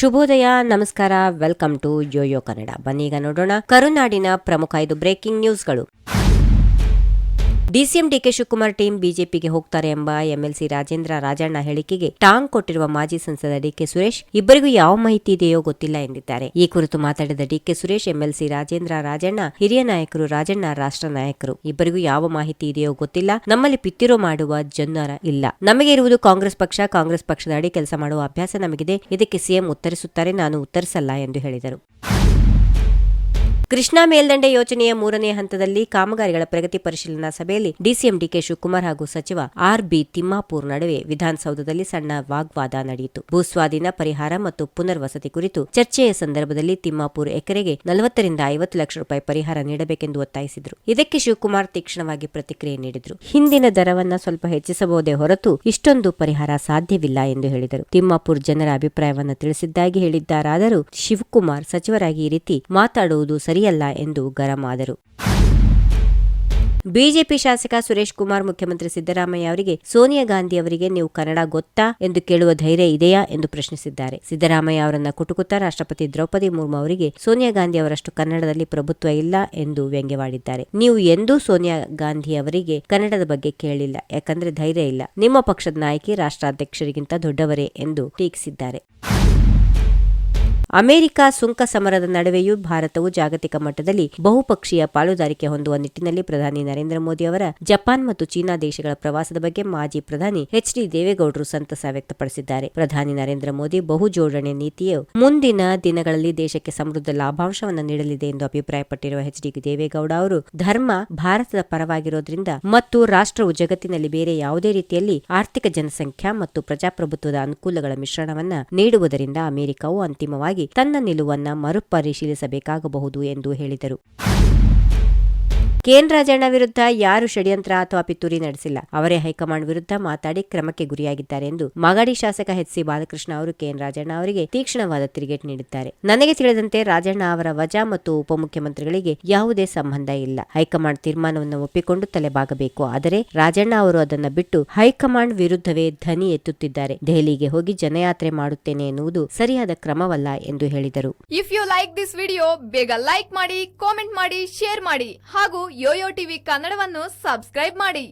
ಶುಭೋದಯ, ನಮಸ್ಕಾರ, welcome to YoYo Kannada. ಬನ್ನೀಗ ನೋಡೋಣ ಕರುನಾಡಿನ ಪ್ರಮುಖ 5 ಬ್ರೇಕಿಂಗ್ ನ್ಯೂಸ್ಗಳು. ಡಿಸಿಎಂ ಡಿಕೆ ಶಿವಕುಮಾರ್ ಟೀಮ್ ಬಿಜೆಪಿಗೆ ಹೋಗ್ತಾರೆ ಎಂಬ ಎಂಎಲ್ಸಿ ರಾಜೇಂದ್ರ ರಾಜಣ್ಣ ಹೇಳಿಕೆಗೆ ಟಾಂಗ್ ಕೊಟ್ಟಿರುವ ಮಾಜಿ ಸಂಸದ ಡಿಕೆ ಸುರೇಶ್ ಇಬ್ಬರಿಗೂ ಯಾವ ಮಾಹಿತಿ ಇದೆಯೋ ಗೊತ್ತಿಲ್ಲ ಎಂದಿದ್ದಾರೆ. ಈ ಕುರಿತು ಮಾತಾಡಿದ ಡಿಕೆ ಸುರೇಶ್, ಎಂಎಲ್ಸಿ ರಾಜೇಂದ್ರ ರಾಜಣ್ಣ ಹಿರಿಯ ನಾಯಕರು, ರಾಜಣ್ಣ ರಾಷ್ಟ್ರ ನಾಯಕರು. ಇಬ್ಬರಿಗೂ ಯಾವ ಮಾಹಿತಿ ಇದೆಯೋ ಗೊತ್ತಿಲ್ಲ. ನಮ್ಮಲ್ಲಿ ಪಿತ್ತಿರೋ ಮಾಡುವ ಜನರ ಇಲ್ಲ. ನಮಗೆ ಇರುವುದು ಕಾಂಗ್ರೆಸ್ ಪಕ್ಷ. ಕಾಂಗ್ರೆಸ್ ಪಕ್ಷದ ಅಡಿ ಕೆಲಸ ಮಾಡುವ ಅಭ್ಯಾಸ ನಮಗಿದೆ. ಇದಕ್ಕೆ ಸಿಎಂ ಉತ್ತರಿಸುತ್ತಾರೆ, ನಾನು ಉತ್ತರಿಸಲ್ಲ ಎಂದು ಹೇಳಿದರು. ಕೃಷ್ಣಾ ಮೇಲ್ದಂಡೆ ಯೋಜನೆಯ 3ನೇ ಹಂತದಲ್ಲಿ ಕಾಮಗಾರಿಗಳ ಪ್ರಗತಿ ಪರಿಶೀಲನಾ ಸಭೆಯಲ್ಲಿ ಡಿಸಿಎಂ ಡಿಕೆ ಶಿವಕುಮಾರ್ ಹಾಗೂ ಸಚಿವ ಆರ್.ಬಿ. ತಿಮ್ಮಾಪೂರ್ ನಡುವೆ ವಿಧಾನಸೌಧದಲ್ಲಿ ಸಣ್ಣ ವಾಗ್ವಾದ ನಡೆಯಿತು. ಭೂಸ್ವಾಧೀನ ಪರಿಹಾರ ಮತ್ತು ಪುನರ್ವಸತಿ ಕುರಿತು ಚರ್ಚೆಯ ಸಂದರ್ಭದಲ್ಲಿ ತಿಮ್ಮಾಪೂರ್ ಎಕರೆಗೆ 40 ರಿಂದ 50 ಲಕ್ಷ ರೂಪಾಯಿ ಪರಿಹಾರ ನೀಡಬೇಕೆಂದು ಒತ್ತಾಯಿಸಿದರು. ಇದಕ್ಕೆ ಶಿವಕುಮಾರ್ ತೀಕ್ಷ್ಣವಾಗಿ ಪ್ರತಿಕ್ರಿಯೆ ನೀಡಿದರು. ಹಿಂದಿನ ದರವನ್ನ ಸ್ವಲ್ಪ ಹೆಚ್ಚಿಸಬಹುದೇ ಹೊರತು ಇಷ್ಟೊಂದು ಪರಿಹಾರ ಸಾಧ್ಯವಿಲ್ಲ ಎಂದು ಹೇಳಿದರು. ತಿಮ್ಮಾಪೂರ್ ಜನರ ಅಭಿಪ್ರಾಯವನ್ನು ತಿಳಿಸಿದ್ದಾಗಿ ಹೇಳಿದ್ದಾರಾದರೂ ಶಿವಕುಮಾರ್ ಸಚಿವರಾಗಿ ಈ ರೀತಿ ಮಾತಾಡುವುದು ಸರಿಯಲ್ಲ ಎಂದು ಗರಂ ಆದರು. ಬಿಜೆಪಿ ಶಾಸಕ ಸುರೇಶ್ ಕುಮಾರ್ ಮುಖ್ಯಮಂತ್ರಿ ಸಿದ್ದರಾಮಯ್ಯ ಅವರಿಗೆ ಸೋನಿಯಾ ಗಾಂಧಿ ಅವರಿಗೆ ನೀವು ಕನ್ನಡ ಗೊತ್ತಾ ಎಂದು ಕೇಳುವ ಧೈರ್ಯ ಇದೆಯಾ ಎಂದು ಪ್ರಶ್ನಿಸಿದ್ದಾರೆ. ಸಿದ್ದರಾಮಯ್ಯ ಅವರನ್ನ ಕುಟುಕುತ್ತಾ ರಾಷ್ಟ್ರಪತಿ ದ್ರೌಪದಿ ಮುರ್ಮು ಅವರಿಗೆ ಸೋನಿಯಾ ಗಾಂಧಿ ಅವರಷ್ಟು ಕನ್ನಡದಲ್ಲಿ ಪ್ರಭುತ್ವ ಇಲ್ಲ ಎಂದು ವ್ಯಂಗ್ಯವಾಡಿದ್ದಾರೆ. ನೀವು ಎಂದೂ ಸೋನಿಯಾ ಗಾಂಧಿ ಅವರಿಗೆ ಕನ್ನಡದ ಬಗ್ಗೆ ಕೇಳಿಲ್ಲ, ಯಾಕಂದ್ರೆ ಧೈರ್ಯ ಇಲ್ಲ. ನಿಮ್ಮ ಪಕ್ಷದ ನಾಯಕಿ ರಾಷ್ಟ್ರಾಧ್ಯಕ್ಷರಿಗಿಂತ ದೊಡ್ಡವರೇ ಎಂದು ಟೀಕಿಸಿದ್ದಾರೆ. ಅಮೆರಿಕ ಸುಂಕ ಸಮರದ ನಡುವೆಯೂ ಭಾರತವು ಜಾಗತಿಕ ಮಟ್ಟದಲ್ಲಿ ಬಹುಪಕ್ಷೀಯ ಪಾಲುದಾರಿಕೆ ಹೊಂದುವ ನಿಟ್ಟಿನಲ್ಲಿ ಪ್ರಧಾನಿ ನರೇಂದ್ರ ಮೋದಿ ಅವರ ಜಪಾನ್ ಮತ್ತು ಚೀನಾ ದೇಶಗಳ ಪ್ರವಾಸದ ಬಗ್ಗೆ ಮಾಜಿ ಪ್ರಧಾನಿ ಎಚ್.ಡಿ. ದೇವೇಗೌಡರು ಸಂತಸ ವ್ಯಕ್ತಪಡಿಸಿದ್ದಾರೆ. ಪ್ರಧಾನಿ ನರೇಂದ್ರ ಮೋದಿ ಬಹು ಜೋಡಣೆ ನೀತಿಯು ಮುಂದಿನ ದಿನಗಳಲ್ಲಿ ದೇಶಕ್ಕೆ ಸಮೃದ್ಧ ಲಾಭಾಂಶವನ್ನು ನೀಡಲಿದೆ ಎಂದು ಅಭಿಪ್ರಾಯಪಟ್ಟಿರುವ ಎಚ್.ಡಿ. ದೇವೇಗೌಡ ಅವರು, ಧರ್ಮ ಭಾರತದ ಪರವಾಗಿರೋದ್ರಿಂದ ಮತ್ತು ರಾಷ್ಟ್ರವು ಜಗತ್ತಿನಲ್ಲಿ ಬೇರೆ ಯಾವುದೇ ರೀತಿಯಲ್ಲಿ ಆರ್ಥಿಕ, ಜನಸಂಖ್ಯಾ ಮತ್ತು ಪ್ರಜಾಪ್ರಭುತ್ವದ ಅನುಕೂಲಗಳ ಮಿಶ್ರಣವನ್ನ ನೀಡುವುದರಿಂದ ಅಮೆರಿಕವು ಅಂತಿಮವಾಗಿ ತನ್ನ ನಿಲುವನ್ನ ಮರುಪರಿಶೀಲಿಸಬೇಕಾಗಬಹುದು ಎಂದು ಹೇಳಿದರು. ಕೆಎನ್ ರಾಜಣ್ಣ ವಿರುದ್ಧ ಯಾರು ಷಡ್ಯಂತ್ರ ಅಥವಾ ಪಿತೂರಿ ನಡೆಸಿಲ್ಲ. ಅವರೇ ಹೈಕಮಾಂಡ್ ವಿರುದ್ಧ ಮಾತಾಡಿ ಕ್ರಮಕ್ಕೆ ಗುರಿಯಾಗಿದ್ದಾರೆ ಎಂದು ಮಾಗಡಿ ಶಾಸಕ ಎಚ್.ಸಿ. ಬಾಲಕೃಷ್ಣ ಅವರು ಕೆಎನ್ ರಾಜಣ್ಣ ಅವರಿಗೆ ತೀಕ್ಷ್ಣವಾದ ತಿರುಗೇಟು ನೀಡಿದ್ದಾರೆ. ನನಗೆ ತಿಳಿದಂತೆ ರಾಜಣ್ಣ ಅವರ ವಜಾ ಮತ್ತು ಉಪಮುಖ್ಯಮಂತ್ರಿಗಳಿಗೆ ಯಾವುದೇ ಸಂಬಂಧ ಇಲ್ಲ. ಹೈಕಮಾಂಡ್ ತೀರ್ಮಾನವನ್ನು ಒಪ್ಪಿಕೊಂಡು ತಲೆಬಾಗಬೇಕು. ಆದರೆ ರಾಜಣ್ಣ ಅವರು ಅದನ್ನ ಬಿಟ್ಟು ಹೈಕಮಾಂಡ್ ವಿರುದ್ಧವೇ ಧ್ವನಿ ಎತ್ತುತ್ತಿದ್ದಾರೆ. ದೆಹಲಿಗೆ ಹೋಗಿ ಜನಯಾತ್ರೆ ಮಾಡುತ್ತೇನೆ ಎನ್ನುವುದು ಸರಿಯಾದ ಕ್ರಮವಲ್ಲ ಎಂದು ಹೇಳಿದರು. If you like this video, ಬೇಗ ಲೈಕ್ ಮಾಡಿ, ಕಾಮೆಂಟ್ ಮಾಡಿ, ಶೇರ್ ಮಾಡಿ ಹಾಗೂ ಯೋಯೋ ಟಿವಿ ಕನ್ನಡವನ್ನು ಸಬ್ಸ್ಕ್ರೈಬ್ ಮಾಡಿ.